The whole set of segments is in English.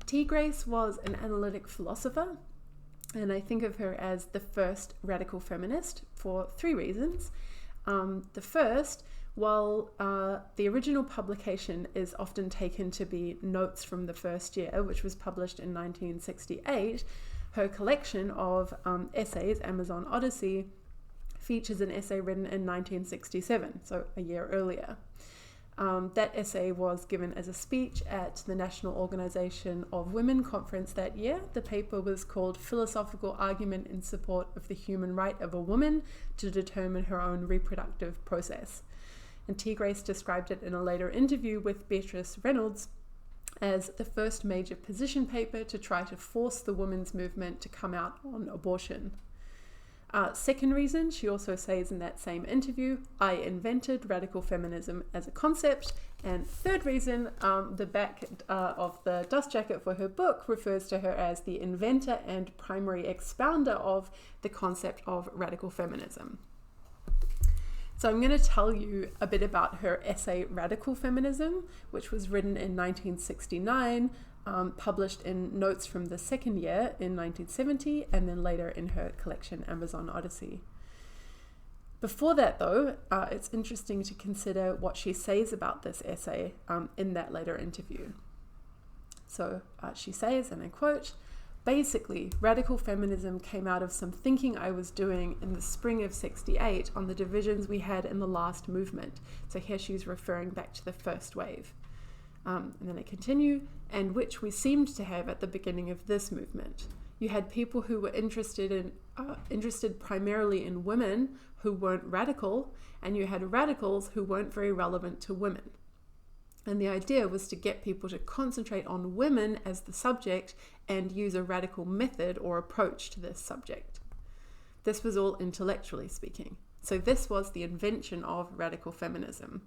T. Grace was an analytic philosopher, and I think of her as the first radical feminist for 3 reasons. The first, while the original publication is often taken to be notes from the first year, which was published in 1968, her collection of essays, Amazon Odyssey, features an essay written in 1967, so a year earlier. That essay was given as a speech at the National Organization of Women conference that year. The paper was called Philosophical Argument in Support of the Human Right of a Woman to Determine Her Own Reproductive Process. And T. Grace described it in a later interview with Beatrice Reynolds as the first major position paper to try to force the women's movement to come out on abortion. Second reason, she also says in that same interview, I invented radical feminism as a concept. And third reason, the back of the dust jacket for her book refers to her as the inventor and primary expounder of the concept of radical feminism. So I'm going to tell you a bit about her essay Radical Feminism, which was written in 1969, published in Notes from the Second Year in 1970, and then later in her collection Amazon Odyssey. Before that, though, it's interesting to consider what she says about this essay in that later interview. So she says, and I quote, "Basically, radical feminism came out of some thinking I was doing in the spring of '68 on the divisions we had in the last movement." So here she's referring back to the first wave. And then I continue, and which we seemed to have at the beginning of this movement. You had people who were interested primarily in women who weren't radical, and you had radicals who weren't very relevant to women. And the idea was to get people to concentrate on women as the subject and use a radical method or approach to this subject. This was all intellectually speaking. So this was the invention of radical feminism.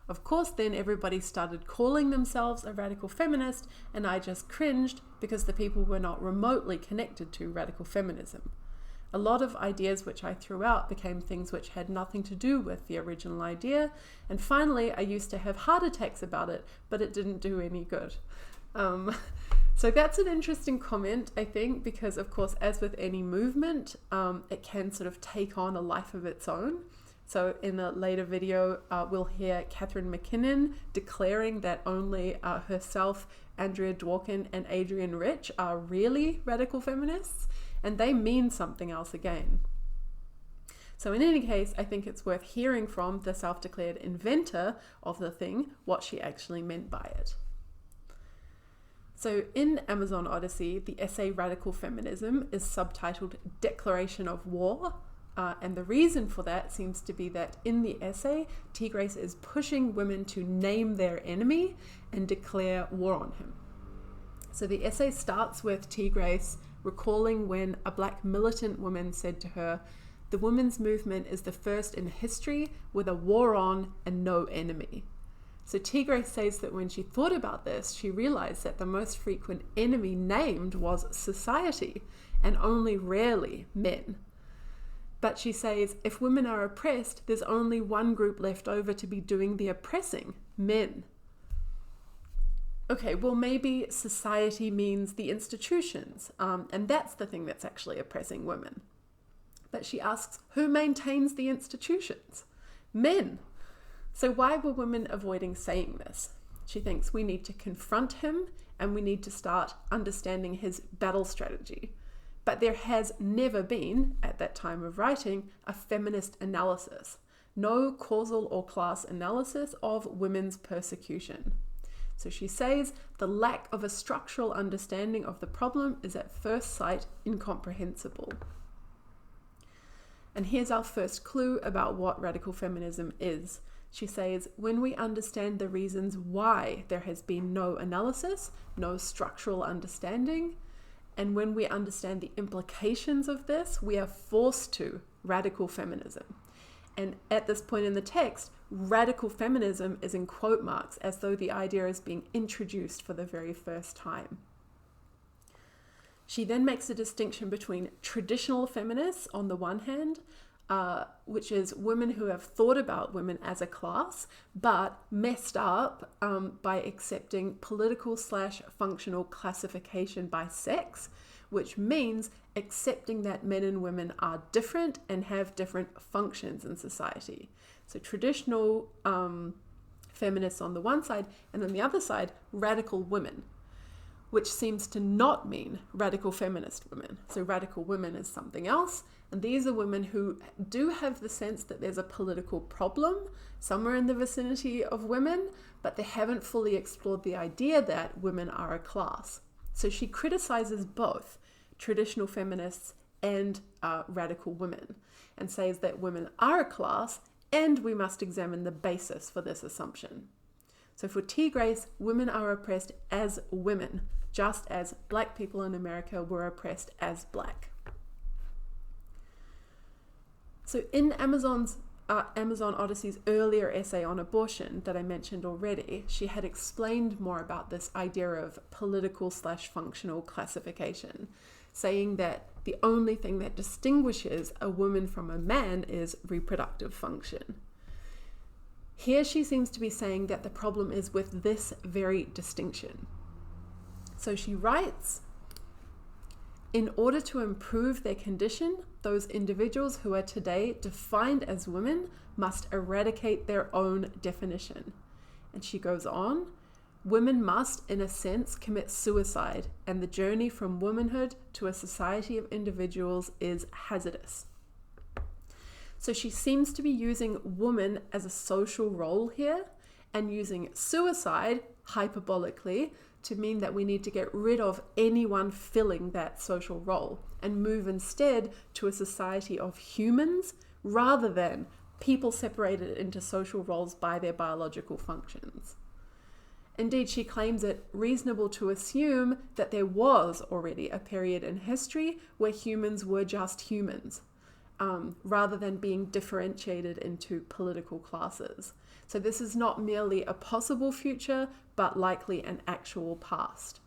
Of course, then everybody started calling themselves a radical feminist, and I just cringed because the people were not remotely connected to radical feminism. A lot of ideas which I threw out became things which had nothing to do with the original idea, and finally I used to have heart attacks about it, but it didn't do any good. So that's an interesting comment, I think, because of course, as with any movement, it can sort of take on a life of its own. So in a later video, we'll hear Catherine McKinnon declaring that only herself, Andrea Dworkin, and Adrienne Rich are really radical feminists, and they mean something else again. So in any case, I think it's worth hearing from the self-declared inventor of the thing what she actually meant by it. So in Amazon Odyssey, the essay Radical Feminism is subtitled Declaration of War, and the reason for that seems to be that in the essay, T. Grace is pushing women to name their enemy and declare war on him. So the essay starts with T. Grace recalling when a black militant woman said to her, "The women's movement is the first in history with a war on and no enemy." So T. Grace says that when she thought about this, she realized that the most frequent enemy named was society, and only rarely men. But she says, if women are oppressed, there's only one group left over to be doing the oppressing, men. Okay, well maybe society means the institutions, and that's the thing that's actually oppressing women. But she asks, who maintains the institutions? Men. So why were women avoiding saying this? She thinks we need to confront him and we need to start understanding his battle strategy. But there has never been, at that time of writing, a feminist analysis. No causal or class analysis of women's persecution. So she says the lack of a structural understanding of the problem is at first sight incomprehensible. And here's our first clue about what radical feminism is. She says, when we understand the reasons why there has been no analysis, no structural understanding, and when we understand the implications of this, we are forced to radical feminism. And at this point in the text, radical feminism is in quote marks, as though the idea is being introduced for the very first time. She then makes a distinction between traditional feminists on the one hand, which is women who have thought about women as a class, but messed up by accepting political/functional classification by sex, which means accepting that men and women are different and have different functions in society. So traditional feminists on the one side, and on the other side, radical women, which seems to not mean radical feminist women. So radical women is something else. And these are women who do have the sense that there's a political problem somewhere in the vicinity of women, but they haven't fully explored the idea that women are a class. So she criticizes both traditional feminists and radical women, and says that women are a class and we must examine the basis for this assumption. So for T. Grace, women are oppressed as women, just as black people in America were oppressed as black. So in Amazon Odyssey's earlier essay on abortion that I mentioned already, she had explained more about this idea of political/functional classification, saying that the only thing that distinguishes a woman from a man is reproductive function. Here she seems to be saying that the problem is with this very distinction. So she writes, in order to improve their condition, those individuals who are today defined as women must eradicate their own definition. And she goes on, women must, in a sense, commit suicide, and the journey from womanhood to a society of individuals is hazardous. So she seems to be using woman as a social role here, and using suicide, hyperbolically, to mean that we need to get rid of anyone filling that social role and move instead to a society of humans rather than people separated into social roles by their biological functions. Indeed, she claims it reasonable to assume that there was already a period in history where humans were just humans, rather than being differentiated into political classes. So this is not merely a possible future, but likely an actual past.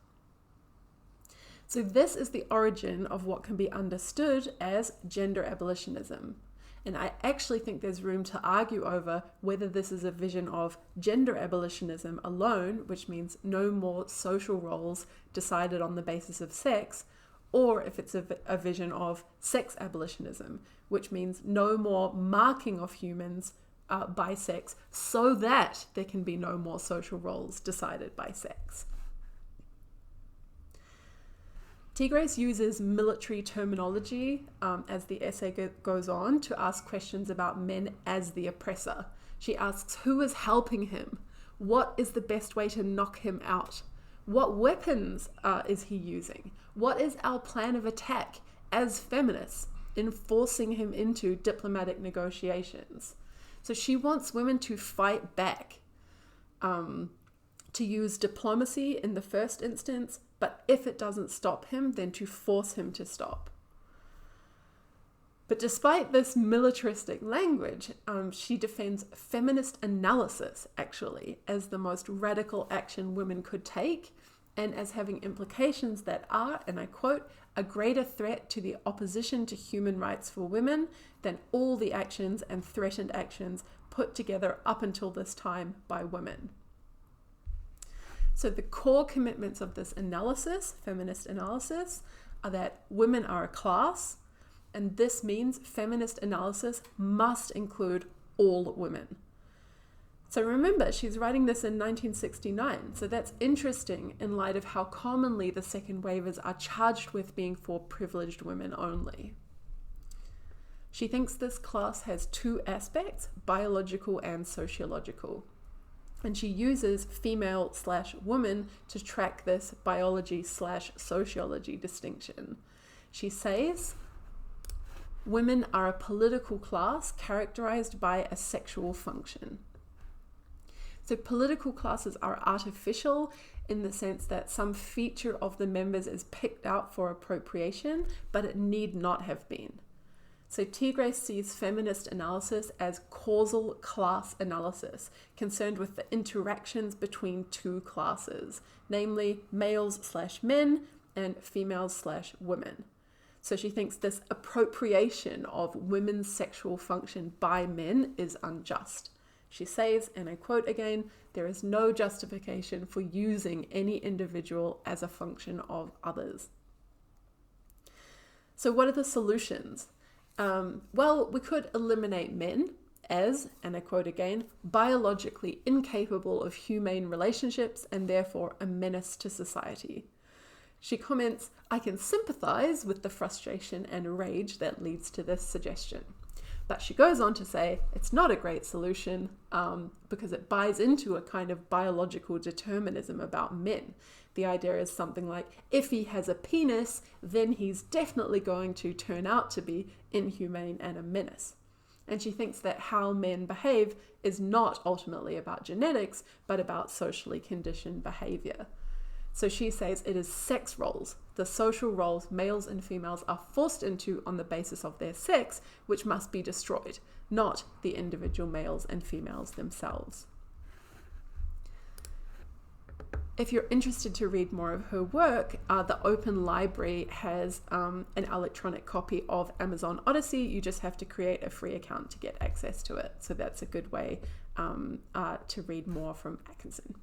So this is the origin of what can be understood as gender abolitionism. And I actually think there's room to argue over whether this is a vision of gender abolitionism alone, which means no more social roles decided on the basis of sex, or if it's a vision of sex abolitionism, which means no more marking of humans by sex so that there can be no more social roles decided by sex. T. Grace uses military terminology as the essay goes on to ask questions about men as the oppressor. She asks, who is helping him? What is the best way to knock him out? What weapons is he using? What is our plan of attack as feminists in forcing him into diplomatic negotiations? So she wants women to fight back, to use diplomacy in the first instance, but if it doesn't stop him, then to force him to stop. But despite this militaristic language, she defends feminist analysis, actually, as the most radical action women could take, and as having implications that are, and I quote, a greater threat to the opposition to human rights for women than all the actions and threatened actions put together up until this time by women. So the core commitments of this analysis, feminist analysis, are that women are a class, and this means feminist analysis must include all women. So remember, she's writing this in 1969, so that's interesting in light of how commonly the second waivers are charged with being for privileged women only. She thinks this class has two aspects, biological and sociological. And she uses female/woman to track this biology/sociology distinction. She says, women are a political class characterized by a sexual function. So political classes are artificial in the sense that some feature of the members is picked out for appropriation, but it need not have been. So T. Grace sees feminist analysis as causal class analysis, concerned with the interactions between two classes, namely males/men and females/women. So she thinks this appropriation of women's sexual function by men is unjust. She says, and I quote again, "There is no justification for using any individual as a function of others." So what are the solutions? Well, we could eliminate men as, and I quote again, "biologically incapable of humane relationships and therefore a menace to society." She comments, "I can sympathize with the frustration and rage that leads to this suggestion." But she goes on to say it's not a great solution because it buys into a kind of biological determinism about men. The idea is something like, if he has a penis, then he's definitely going to turn out to be inhumane and a menace. And she thinks that how men behave is not ultimately about genetics, but about socially conditioned behavior. So she says it is sex roles, the social roles males and females are forced into on the basis of their sex, which must be destroyed, not the individual males and females themselves. If you're interested to read more of her work, the Open Library has an electronic copy of Amazon Odyssey. You just have to create a free account to get access to it. So that's a good way to read more from Atkinson.